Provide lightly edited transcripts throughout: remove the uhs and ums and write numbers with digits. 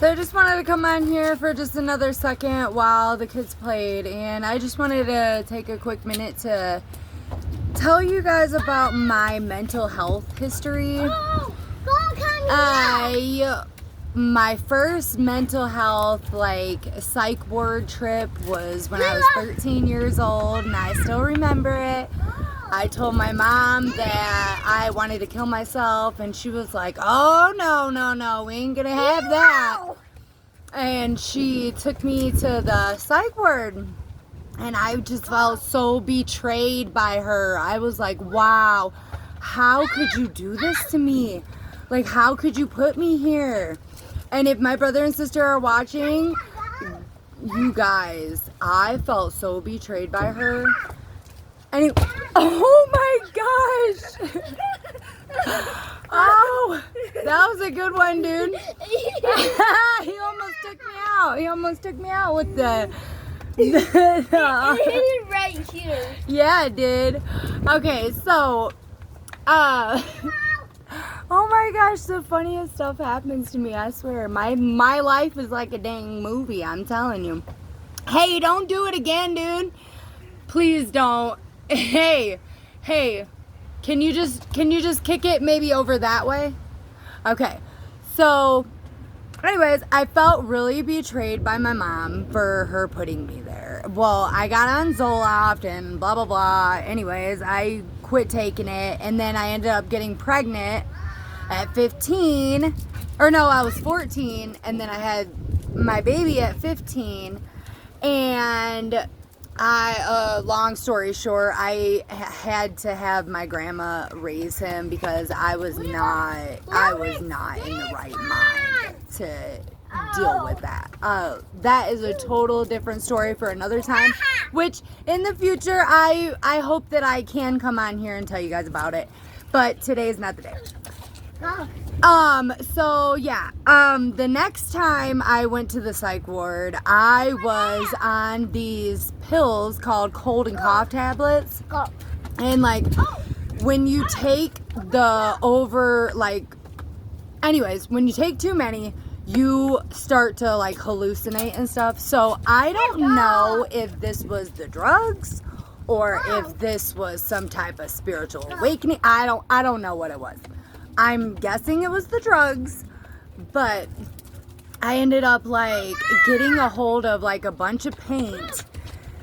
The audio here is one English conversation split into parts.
So I just wanted to come on here for just another second while the kids played, and I just wanted to take a quick minute to tell you guys about my mental health history. My first mental health psych ward trip was when I was 13 years old, and I still remember it. I told my mom that I wanted to kill myself, and she was like, "Oh, no, we ain't gonna have that." And she took me to the psych ward, and I just felt so betrayed by her. I was like, wow, how could you do this to me? Like, how could you put me here? And if my brother and sister are watching, you guys, I felt so betrayed by her. And oh my gosh! Oh, that was a good one, dude. He almost took me out with the It hit it right here. Yeah, it did. Okay, so oh my gosh, the funniest stuff happens to me, I swear. My life is like a dang movie, I'm telling you. Hey, don't do it again, dude. Please don't. Hey, can you just kick it maybe over that way? Okay, so anyways, I felt really betrayed by my mom for her putting me there. Well, I got on Zoloft and blah, blah, blah. Anyways, I quit taking it, and then I ended up getting pregnant at 15. Or no, I was 14, and then I had my baby at 15. And long story short, I had to have my grandma raise him because I was not in the right mind to deal with that. That is a total different story for another time, which in the future, I hope that I can come on here and tell you guys about it, but today is not the day. So yeah, the next time I went to the psych ward, I was on these pills called cold and cough tablets. And when you take when you take too many, you start to hallucinate and stuff. So I don't know if this was the drugs or if this was some type of spiritual awakening. I don't know what it was. I'm guessing it was the drugs, but I ended up getting a hold of a bunch of paint,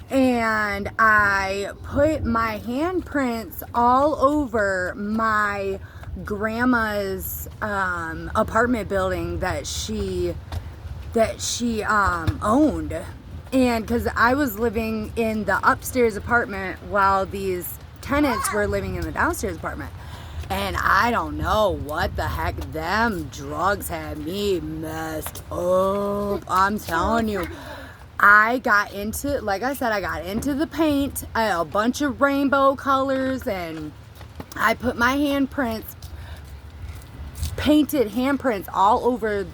and I put my handprints all over my grandma's apartment building that she owned. And because I was living in the upstairs apartment while these tenants were living in the downstairs apartment. And I don't know what the heck, them drugs had me messed up. I'm telling you. I got into the paint, a bunch of rainbow colors, and I put my painted handprints all over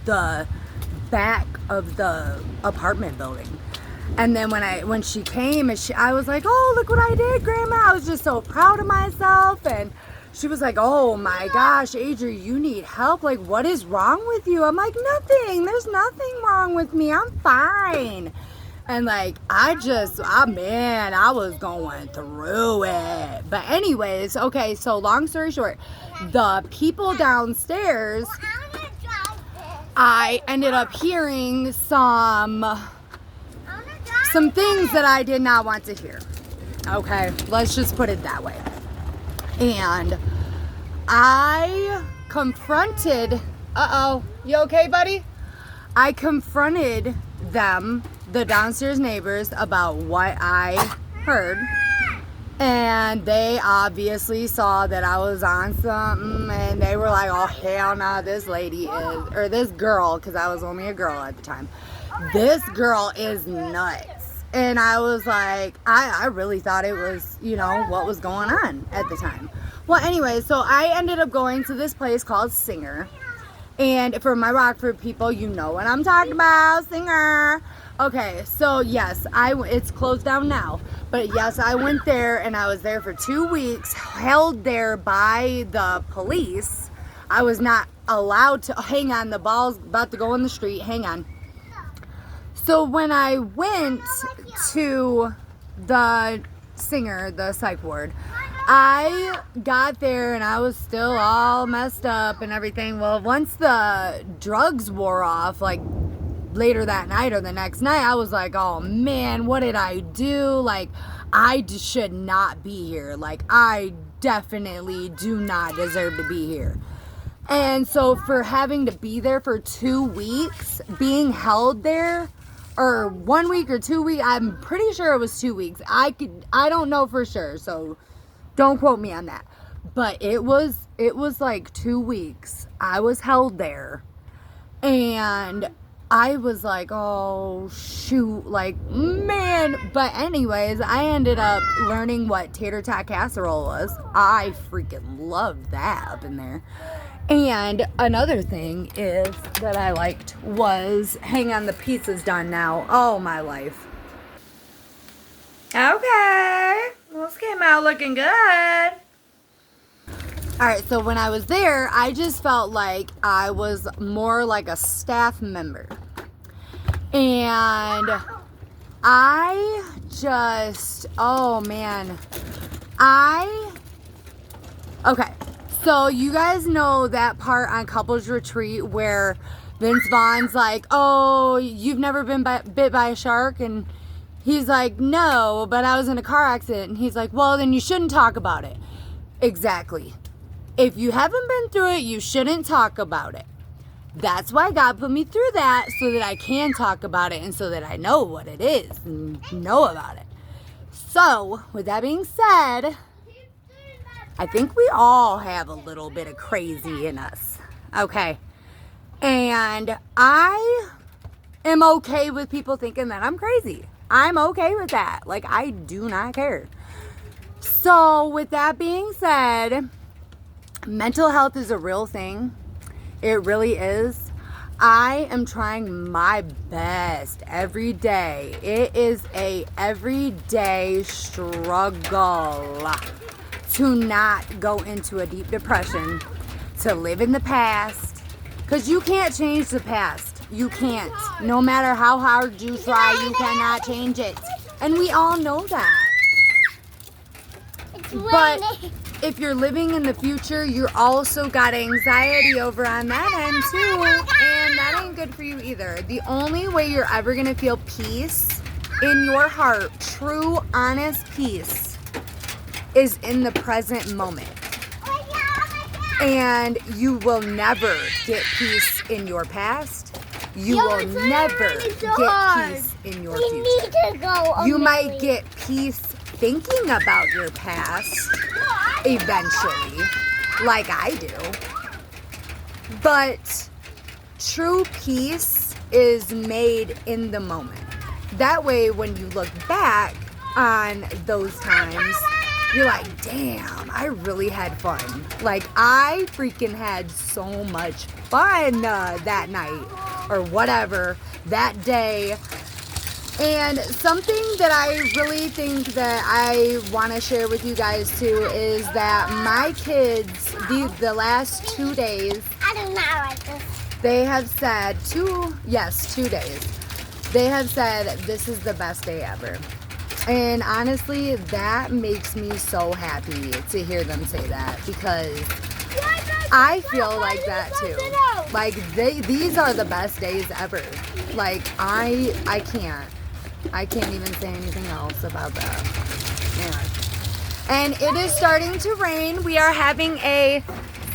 the back of the apartment building. And then when she came, I was like, "Oh, look what I did, Grandma." I was just so proud of myself, and she was like, "Oh my gosh, Adri, you need help. What is wrong with you?" I'm like, "Nothing. There's nothing wrong with me. I'm fine." And I was going through it. But anyways, okay, so long story short, the people downstairs, I ended up hearing some things that I did not want to hear. Okay, let's just put it that way. And I confronted, you okay, buddy? I confronted them, the downstairs neighbors, about what I heard. And they obviously saw that I was on something, and they were like, "Oh, hell no, this girl," because I was only a girl at the time. "This girl is nuts." And I was like, I really thought it was, what was going on at the time. Well, anyway, so I ended up going to this place called Singer. And for my Rockford people, you know what I'm talking about, Singer. Okay, so yes, it's closed down now. But yes, I went there, and I was there for 2 weeks, held there by the police I was not allowed to, hang on, the ball's about to go in the street, hang on. So when I went to the Singer, the psych ward, I got there and I was still all messed up and everything. Well, once the drugs wore off, like later that night or the next night, I was like, oh man, what did I do? Like, I should not be here. Like, I definitely do not deserve to be here. And so for having to be there for 2 weeks, being held there, or 1 week or 2 weeks, I'm pretty sure it was 2 weeks. I don't know for sure, so don't quote me on that. But it was like 2 weeks. I was held there. And I was like, oh shoot, like, man. But anyways, I ended up learning what tater tot casserole was. I freaking loved that up in there. And another thing is that I liked was, hang on, the pizza's done now. Oh my life. Okay, this came out looking good. Alright, so when I was there, I just felt like I was more like a staff member. And I just, oh man. Okay. So you guys know that part on Couples Retreat where Vince Vaughn's like, oh, you've never been bit by a shark? And he's like, no, but I was in a car accident. And he's like, well, then you shouldn't talk about it. Exactly. If you haven't been through it, you shouldn't talk about it. That's why God put me through that, so that I can talk about it and so that I know what it is and know about it. So, with that being said, I think we all have a little bit of crazy in us, okay? And I am okay with people thinking that I'm crazy. I'm okay with that. Like, I do not care. So, with that being said, mental health is a real thing. It really is. I am trying my best every day. It is a everyday struggle to not go into a deep depression, to live in the past, because you can't change the past. You can't. No matter how hard you try, you cannot change it. And we all know that. But if you're living in the future, you're also got anxiety over on that end too, and that ain't good for you either. The only way you're ever gonna feel peace in your heart, true, honest peace, is in the present moment. And you will never get peace in your past. You will never get peace in your future. You might get peace thinking about your past eventually, like I do. But true peace is made in the moment. That way, when you look back on those times, you're like, damn, I really had fun. Like, I freaking had so much fun that night or whatever, that day. And something that I really think that I want to share with you guys too is that my kids, the last 2 days, I do not like this. they have said 2 days, they have said this is the best day ever. And honestly, that makes me so happy to hear them say that, because I feel like that too. Like, these are the best days ever. Like, I can't even say anything else about that. Anyway. And it is starting to rain. We are having a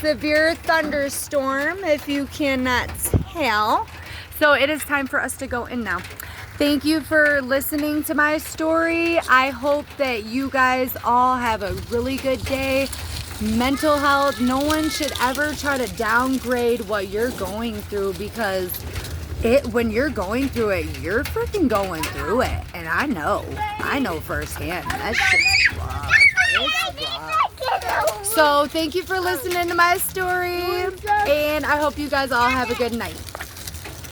severe thunderstorm, if you cannot tell. So it is time for us to go in now. Thank you for listening to my story. I hope that you guys all have a really good day. Mental health, no one should ever try to downgrade what you're going through, because when you're going through it, you're freaking going through it. And I know firsthand. That shit's rough. It's rough. So thank you for listening to my story, and I hope you guys all have a good night.